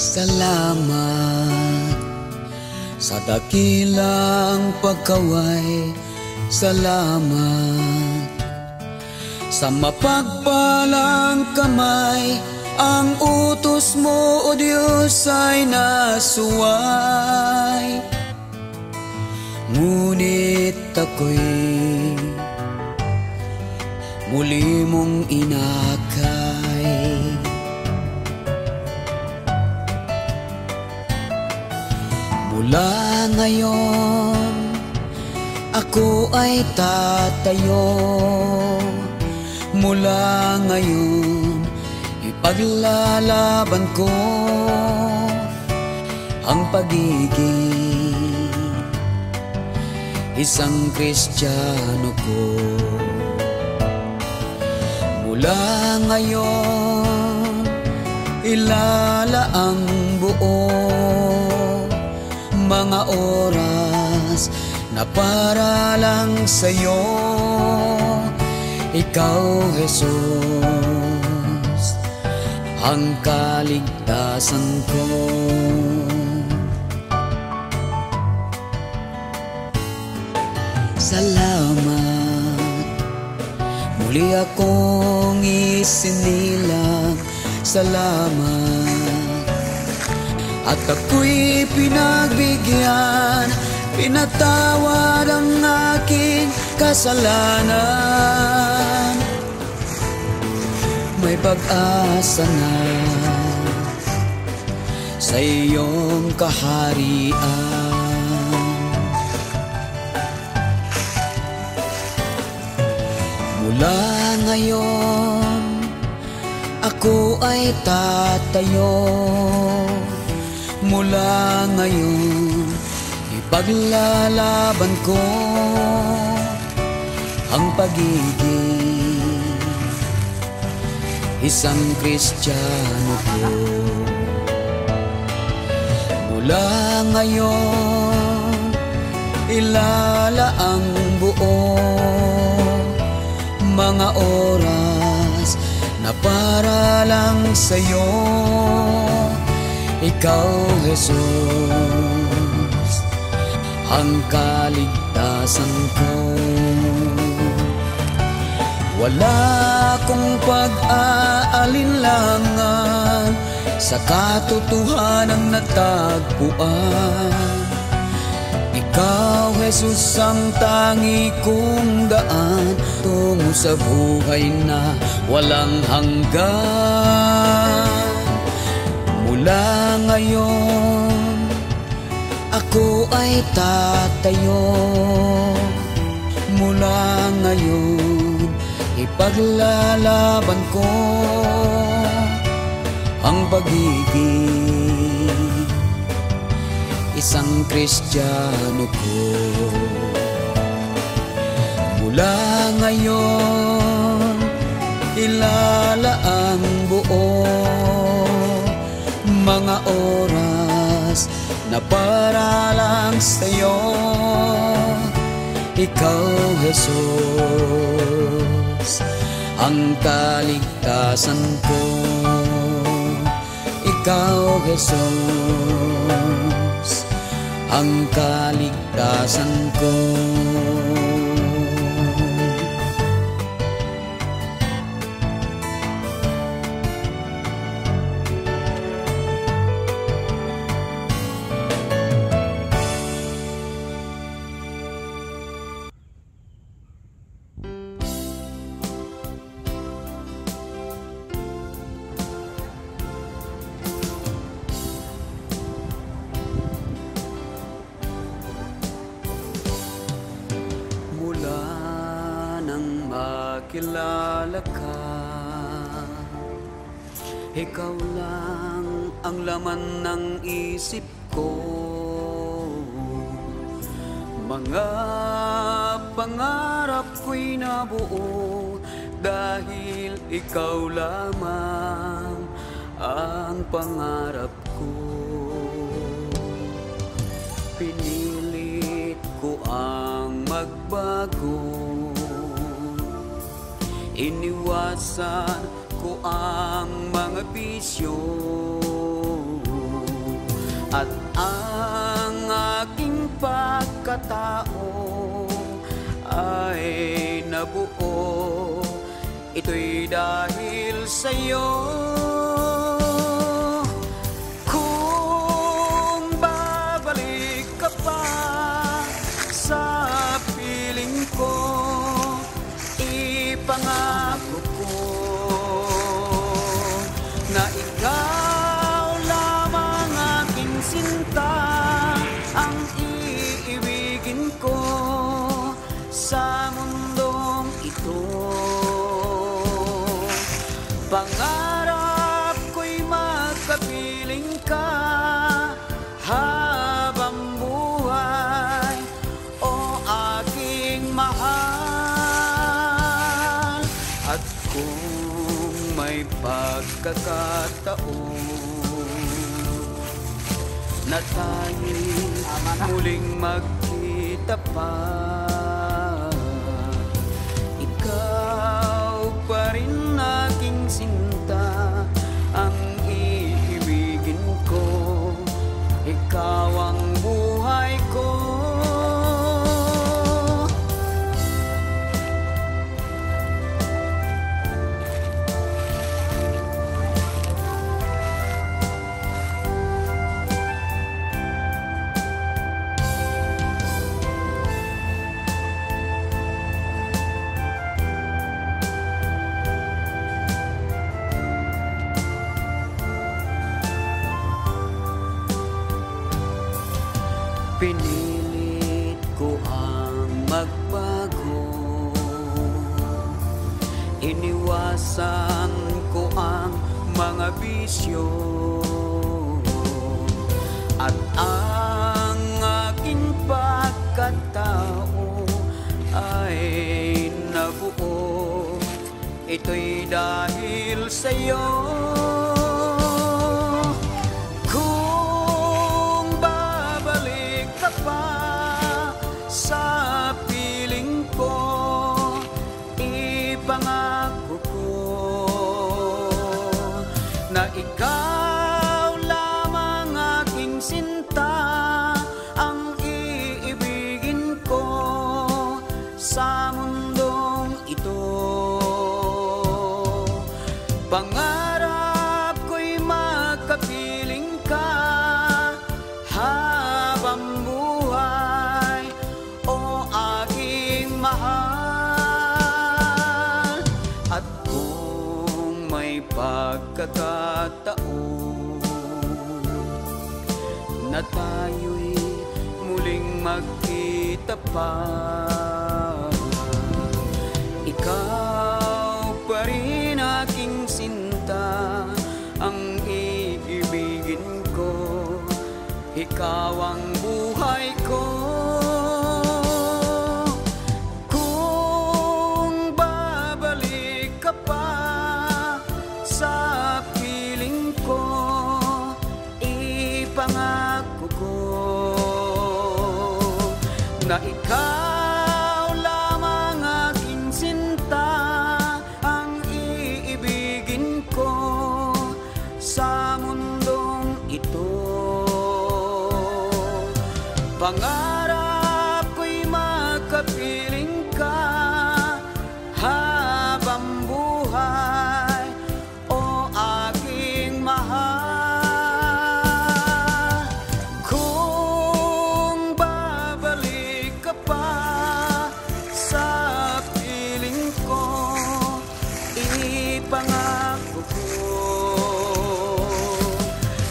Salamat sa dakilang pagkaway. Salamat sa mapagpalang kamay. Ang utos mo, O Diyos, ay nasuway. Ngunit ako'y muli mong inakay. Mula ngayon, ako ay tatayo. Mula ngayon, ipaglalaban ko ang pagiging isang Kristiyano ko. Mula ngayon, ilalaang buo mga oras na para lang sa'yo. Ikaw, Jesus, ang kaligtasan ko. Salamat, muli akong isinilang. Salamat, at ako'y pinagbigyan, pinatawad ang aking kasalanan. May pag-asa na sa iyong kaharian. Mula ngayon, ako ay tatayo. Mula ngayon, ipaglalaban ko ang pagiging isang Kristiyano ko. Mula ngayon, ilalaang buo mga oras na para lang sa'yo. Ikaw, Jesus, ang kaligtasan ko. Wala akong pag-aalinlangan sa katotohanan na tagpuan. Ikaw, Jesus, ang tangi kong daan tungo sa buhay na walang hanggan. Mula ngayon, ako ay tatayo. Mula ngayon, ipaglalaban ko ang pagiging isang Kristiyano ko. Mula ngayon, ilalaang buo mga oras na para lang sa'yo. Ikaw, Jesus, ang kaligtasan ko. Ikaw, Jesus, ang kaligtasan ko. Kilala ka, ikaw lang ang laman ng isip ko. Mga pangarap ko'y nabuo dahil ikaw lamang ang pangarap ko. Pinilit ko ang magbago, iniwasan ko ang mga bisyo. at ang aking pagkatao ay nabuo. Ito'y dahil sa'yo. Kung babalik ka pa sa piling ko, ipangako ko na ikaw lamang aking sinta, ang iibigin ko sa mundong ito. Pangarap ko'y magkapiling ka habang buhay, o aking mahal. At kung may pagkakataon na tayo'y muling magkita pa, ikaw pa rin aking sinta, ang iibigin ko, ikaw ang buhay ko. Pinilit ko ang magbago, iniwasan ko ang mga bisyo, at ang aking pagkatao ay nabuo. Ito'y dahil sa'yo. Sa piling ko, ipangako ko na ikaw lamang aking sinta, ang iibigin ko sa mundong ito. Pangarap ko'y magkapiling ka habang buhay, o aking mahal. At kung may pagkakataon na tayo'y muling magkita pa, ikaw pa rin aking sinta, ang iibigin ko, ikaw ang buhay ko. Sa piling ko, ipangako ko na ikaw lamang aking sinta, ang iibigin ko sa mundong ito. Pangarap ko'y magkapiling ka habang buhay, o aking mahal. Kung babalik ka pa sa piling ko, ipangako ko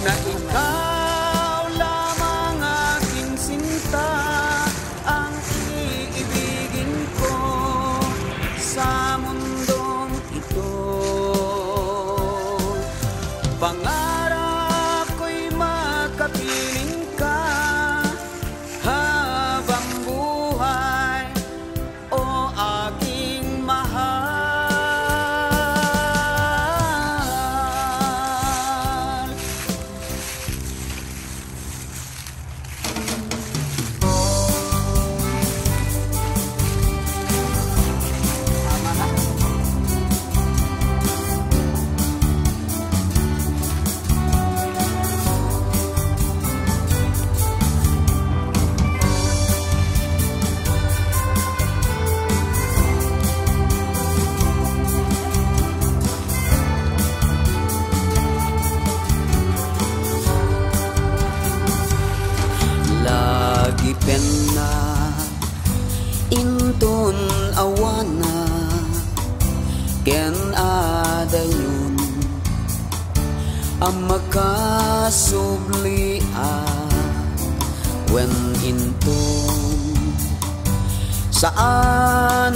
na ikaw lamang aking sinta, ang iibigin pena inton awana ken adayon ang makasublia when inton saan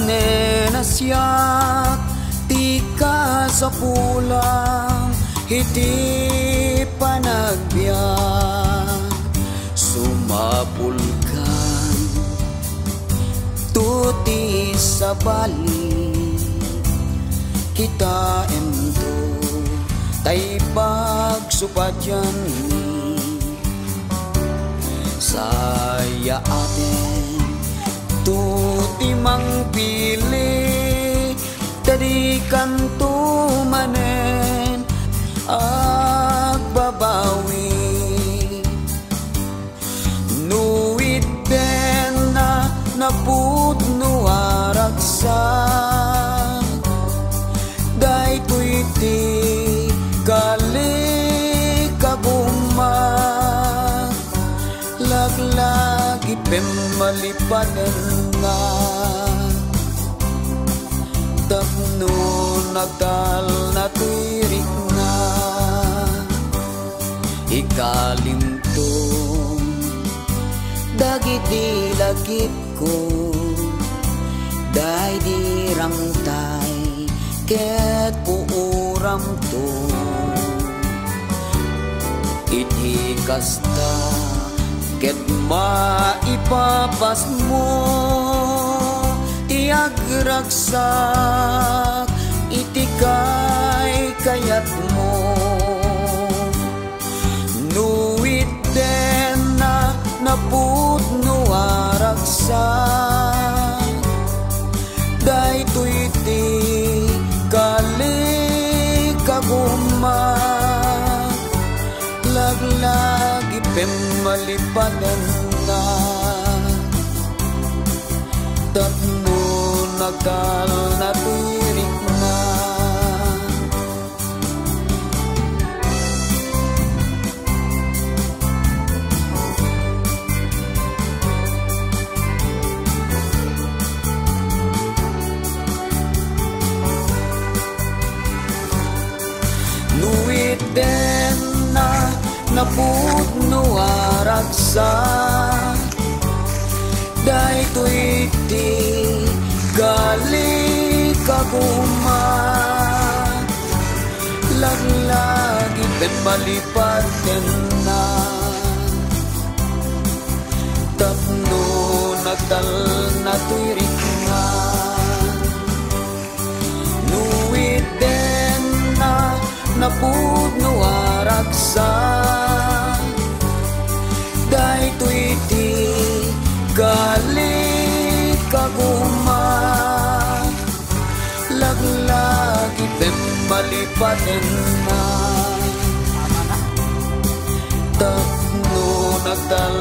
nasyak ti ka sa pulang hiti panagbiyak sumapulkan tuti sa bali kita ento tay pagsupadyan ni saya aten tuti mang pili tadi kanto manen agbabawi nuit den na napudno araksa day tuiti kali kaguma laglagi pemalipanen nga tapno nagdal na tuirik na ikalimtong dagiti lagip ko day dirangtay ket uuram to iti kasta ket maipapas mo tiagragsak iti kay kayat mo nuit den na napudno aragsak daytoy iti kali kaguma laglagi pemalipadan na tapno nagdal na tuirik na nuit den na napudno aragsak daytoy iti gali kaguma laglagi pemalipaden na tapno nagdal na tuirik nga nuit den na napudno aragsak daytoy iti gali kaguma laglagi pemalipaden na tapno nagdal